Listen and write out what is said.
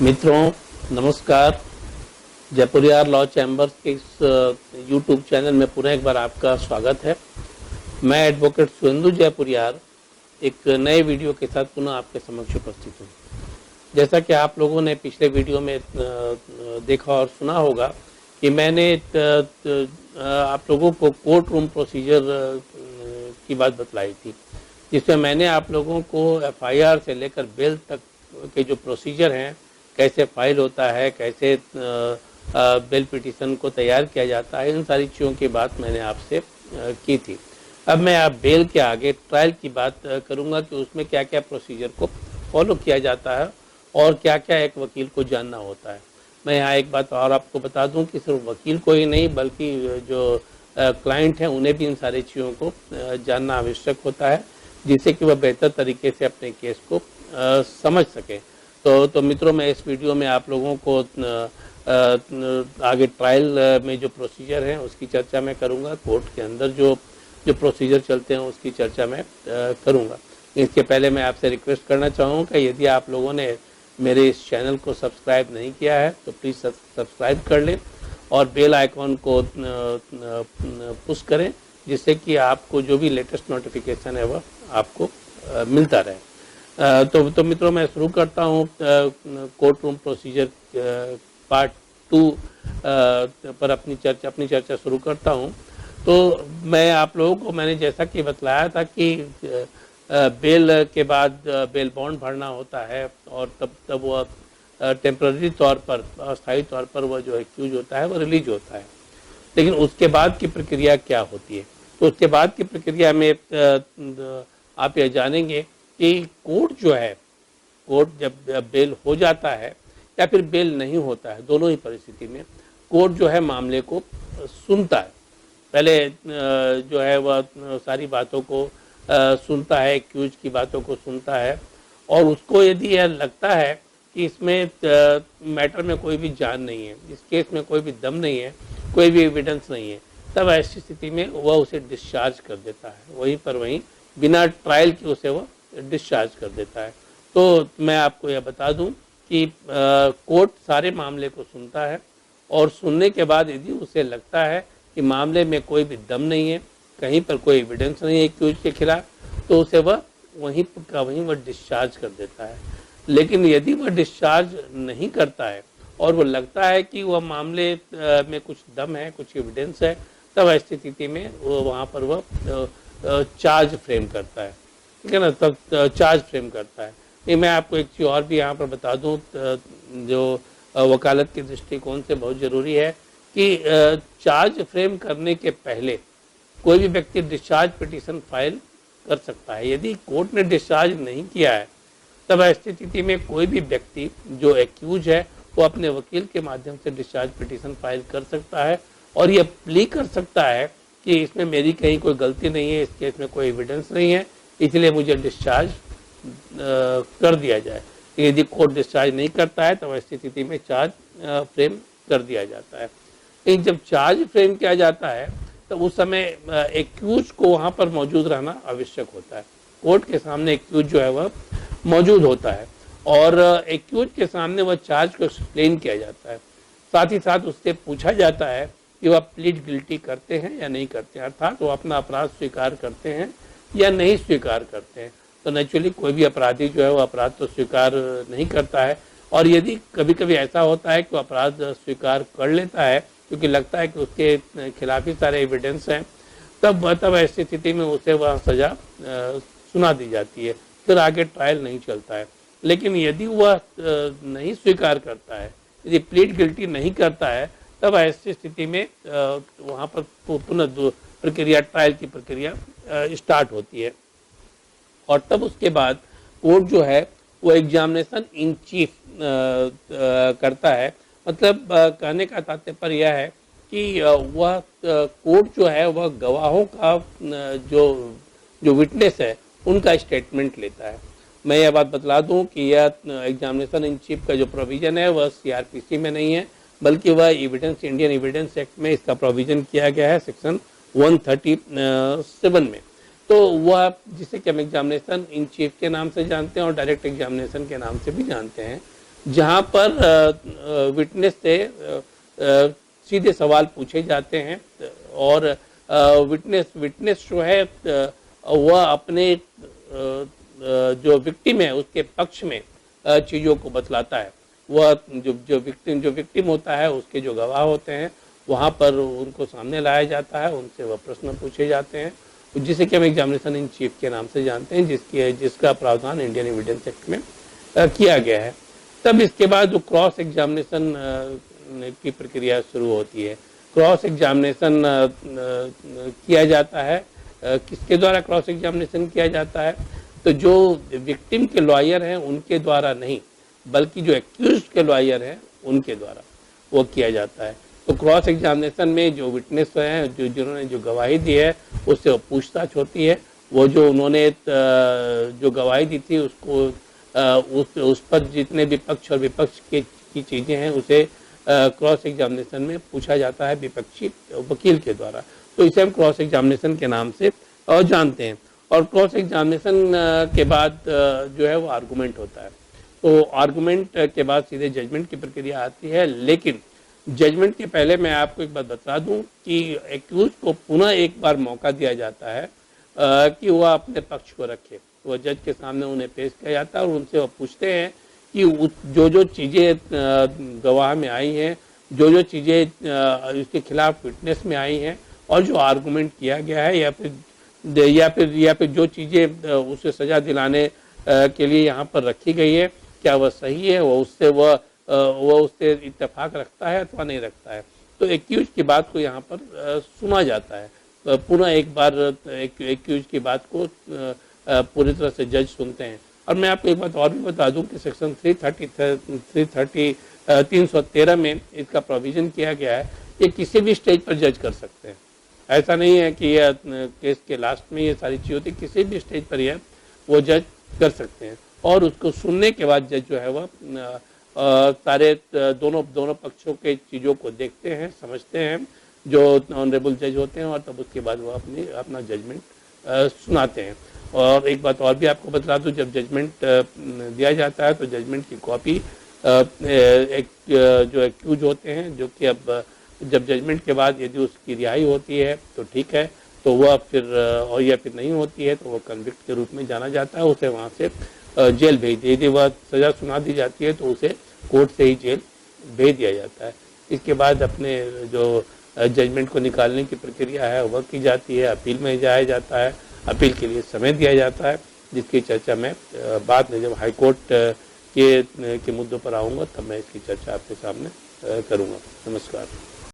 मित्रों नमस्कार। Jaipuriyar law chambers के इस यूट्यूब चैनल में पुनः एक बार आपका स्वागत है। मैं एडवोकेट सुरेंदु जयपुरियार एक नए वीडियो के साथ पुनः आपके समक्ष उपस्थित हूँ। जैसा कि आप लोगों ने पिछले वीडियो में देखा और सुना होगा कि मैंने आप लोगों को कोर्ट रूम प्रोसीजर की बात बतलाई थी, जिसमें मैंने आप लोगों को एफआईआर से लेकर बेल तक के जो प्रोसीजर हैं, कैसे फाइल होता है, कैसे बेल पिटीशन को तैयार किया जाता है, इन सारी चीज़ों की बात मैंने आपसे की थी। अब मैं आप बेल के आगे ट्रायल की बात करूंगा कि उसमें क्या क्या प्रोसीजर को फॉलो किया जाता है और क्या क्या एक वकील को जानना होता है। मैं यहाँ एक बात और आपको बता दूं कि सिर्फ वकील को ही नहीं बल्कि जो क्लाइंट हैं उन्हें भी इन सारी चीज़ों को जानना आवश्यक होता है, जिससे कि वह बेहतर तरीके से अपने केस को समझ सकें। तो मित्रों, मैं इस वीडियो में आप लोगों को आगे ट्रायल में जो प्रोसीजर है उसकी चर्चा मैं करूंगा। कोर्ट के अंदर जो प्रोसीजर चलते हैं उसकी चर्चा मैं करूंगा। इसके पहले मैं आपसे रिक्वेस्ट करना चाहूँगा कि यदि आप लोगों ने मेरे इस चैनल को सब्सक्राइब नहीं किया है तो प्लीज़ सब्सक्राइब कर लें और बेल आइकॉन को पुश करें, जिससे कि आपको जो भी लेटेस्ट नोटिफिकेशन है वह आपको मिलता रहे। तो मित्रों, मैं शुरू करता हूँ कोर्ट रूम प्रोसीजर पार्ट 2 पर अपनी चर्चा शुरू करता हूँ। तो मैं आप लोगों को मैंने जैसा कि बतलाया था कि बेल के बाद बेल बॉन्ड भरना होता है और तब वह टेम्पररी तौर पर, अस्थायी तौर पर वह जो एक्यूज होता है वह रिलीज होता है। लेकिन उसके बाद की प्रक्रिया क्या होती है? तो उसके बाद की प्रक्रिया में आप यह जानेंगे कि कोर्ट जो है, कोर्ट जब बेल हो जाता है या फिर बेल नहीं होता है, दोनों ही परिस्थिति में कोर्ट जो है मामले को सुनता है। पहले जो है वह सारी बातों को सुनता है, एक्यूज की बातों को सुनता है, और उसको यदि यह लगता है कि इसमें मैटर में कोई भी जान नहीं है, इस केस में कोई भी दम नहीं है, कोई भी एविडेंस नहीं है, तब ऐसी स्थिति में वह उसे डिस्चार्ज कर देता है। वहीं पर वहीं बिना ट्रायल के उसे वह डिस्चार्ज कर देता है। तो मैं आपको यह बता दूं कि कोर्ट सारे मामले को सुनता है और सुनने के बाद यदि उसे लगता है कि मामले में कोई भी दम नहीं है, कहीं पर कोई एविडेंस नहीं है एक्यूज के खिलाफ, तो उसे वह वहीं वह डिस्चार्ज कर देता है। लेकिन यदि वह डिस्चार्ज नहीं करता है और वो लगता है कि वह मामले में कुछ दम है, कुछ एविडेंस है, तब ऐसी स्थिति में वो वहाँ पर वह चार्ज फ्रेम करता है। ठीक है ना, तब चार्ज फ्रेम करता है। ये मैं आपको एक चीज़ और भी यहाँ पर बता दूँ जो वकालत के दृष्टिकोण से बहुत ज़रूरी है कि चार्ज फ्रेम करने के पहले कोई भी व्यक्ति डिस्चार्ज पिटीशन फाइल कर सकता है। यदि कोर्ट ने डिस्चार्ज नहीं किया है तब ऐसी स्थिति में कोई भी व्यक्ति जो एक्यूज है वो अपने वकील के माध्यम से डिस्चार्ज पिटीशन फाइल कर सकता है और यह प्ली कर सकता है कि इसमें मेरी कहीं कोई गलती नहीं है, इस केस में कोई एविडेंस नहीं है, इसलिए मुझे डिस्चार्ज कर दिया जाए। यदि कोर्ट डिस्चार्ज नहीं करता है तो ऐसी स्थिति में चार्ज फ्रेम कर दिया जाता है। लेकिन जब चार्ज फ्रेम किया जाता है तो उस समय एक्यूज को वहाँ पर मौजूद रहना आवश्यक होता है। कोर्ट के सामने एक्यूज जो है वह मौजूद होता है और एक्यूज के सामने वह चार्ज को एक्सप्लेन किया जाता है। साथ ही साथ उससे पूछा जाता है कि वह प्लीड गिल्टी करते हैं या नहीं करते हैं, अर्थात वो अपना अपराध स्वीकार करते हैं या नहीं स्वीकार करते हैं। तो नेचुरली कोई भी अपराधी जो है वो अपराध तो स्वीकार नहीं करता है, और यदि कभी कभी ऐसा होता है कि वो अपराध स्वीकार कर लेता है क्योंकि लगता है कि उसके खिलाफ ही सारे एविडेंस हैं, तब ऐसी स्थिति में उसे वह सज़ा सुना दी जाती है, फिर आगे ट्रायल नहीं चलता है। लेकिन यदि वह नहीं स्वीकार करता है, यदि प्लीड गिल्टी नहीं करता है, तब ऐसी स्थिति में वहाँ पर पुनः प्रक्रिया, ट्रायल की प्रक्रिया स्टार्ट होती है। और तब उसके बाद कोर्ट जो है वो एग्जामिनेशन इन चीफ करता है। मतलब कहने का तात्पर्य यह है कि वह कोर्ट जो है वह गवाहों का जो विटनेस है उनका स्टेटमेंट लेता है। मैं यह बात बतला दूं कि यह एग्जामिनेशन इन चीफ का जो प्रोविज़न है वह सीआरपीसी में नहीं है, बल्कि वह इंडियन एविडेंस एक्ट में इसका प्रोविज़न किया गया है, सेक्शन 137 में। तो वह जिसे कि हम एग्जामिनेशन इन चीफ के नाम से जानते हैं और डायरेक्ट एग्जामिनेशन के नाम से भी जानते हैं, जहां पर विटनेस से सीधे सवाल पूछे जाते हैं और विटनेस जो है वह अपने जो विक्टिम है उसके पक्ष में चीज़ों को बतलाता है। वह जो विक्टिम होता है उसके जो गवाह होते हैं वहाँ पर उनको सामने लाया जाता है, उनसे वह प्रश्न पूछे जाते हैं, जिसे कि हम एग्जामिनेशन इन चीफ के नाम से जानते हैं, जिसका प्रावधान इंडियन एविडेंस एक्ट में किया गया है। तब इसके बाद जो क्रॉस एग्जामिनेशन की प्रक्रिया शुरू होती है। क्रॉस एग्जामिनेशन किया जाता है। किसके द्वारा क्रॉस एग्जामिनेशन किया जाता है? तो जो विक्टिम के लॉयर हैं उनके द्वारा नहीं, बल्कि जो एक्यूज के लॉयर हैं उनके द्वारा वो किया जाता है। तो क्रॉस एग्जामिनेशन में जो विटनेस हैं, जिन्होंने जो गवाही दी है, उससे वो पूछताछ होती है। वो जो उन्होंने जो गवाही दी थी उसको उस पर जितने भी पक्ष और विपक्ष की चीज़ें हैं उसे क्रॉस एग्जामिनेशन में पूछा जाता है विपक्षी वकील के द्वारा। तो इसे हम क्रॉस एग्जामिनेशन के नाम से जानते हैं। और क्रॉस एग्जामिनेशन के बाद जो है वो आर्गूमेंट होता है। तो आर्गूमेंट के बाद सीधे जजमेंट की प्रक्रिया आती है। लेकिन जजमेंट के पहले मैं आपको एक बात बता दूं कि एक्यूज को पुनः एक बार मौका दिया जाता है कि वह अपने पक्ष को रखे। वह जज के सामने उन्हें पेश किया जाता है और उनसे वह पूछते हैं कि जो चीज़ें गवाह में आई हैं, जो चीज़ें इसके खिलाफ विटनेस में आई हैं और जो आर्गूमेंट किया गया है या फिर जो चीज़ें उसे सज़ा दिलाने के लिए यहाँ पर रखी गई है, क्या वह सही है, वह उससे इत्तेफाक रखता है अथवा नहीं रखता है। तो एक्यूज की बात को यहाँ पर सुना जाता है। पुनः एक बार एक्यूज की बात को पूरी तरह से जज सुनते हैं। और मैं आपको एक बात और भी बता दूं कि सेक्शन 313 में इसका प्रोविजन किया गया है कि किसी भी स्टेज पर जज कर सकते हैं। ऐसा नहीं है कि यह केस के लास्ट में ये सारी चीज़ होती, किसी भी स्टेज पर यह वो जज कर सकते हैं। और उसको सुनने के बाद जज जो है वह सारे दोनों पक्षों के चीज़ों को देखते हैं, समझते हैं, जो ऑनरेबल जज होते हैं, और तब उसके बाद वो अपना जजमेंट सुनाते हैं। और एक बात और भी आपको बता दूं, जब जजमेंट दिया जाता है तो जजमेंट की कॉपी एक जो एक्यूज होते हैं, जो कि अब जब जजमेंट के बाद यदि उसकी रिहाई होती है तो ठीक है, तो वह फिर और या फिर नहीं होती है तो वह कन्विक्ट के रूप में जाना जाता है। उसे वहाँ से जेल भेज दी, यदि वह सज़ा सुना दी जाती है तो उसे कोर्ट से ही जेल भेज दिया जाता है। इसके बाद अपने जो जजमेंट को निकालने की प्रक्रिया है वह की जाती है, अपील में जाया जाता है। अपील के लिए समय दिया जाता है, जिसकी चर्चा मैं बाद में जब हाईकोर्ट के मुद्दों पर आऊँगा तब मैं इसकी चर्चा आपके सामने करूँगा। नमस्कार।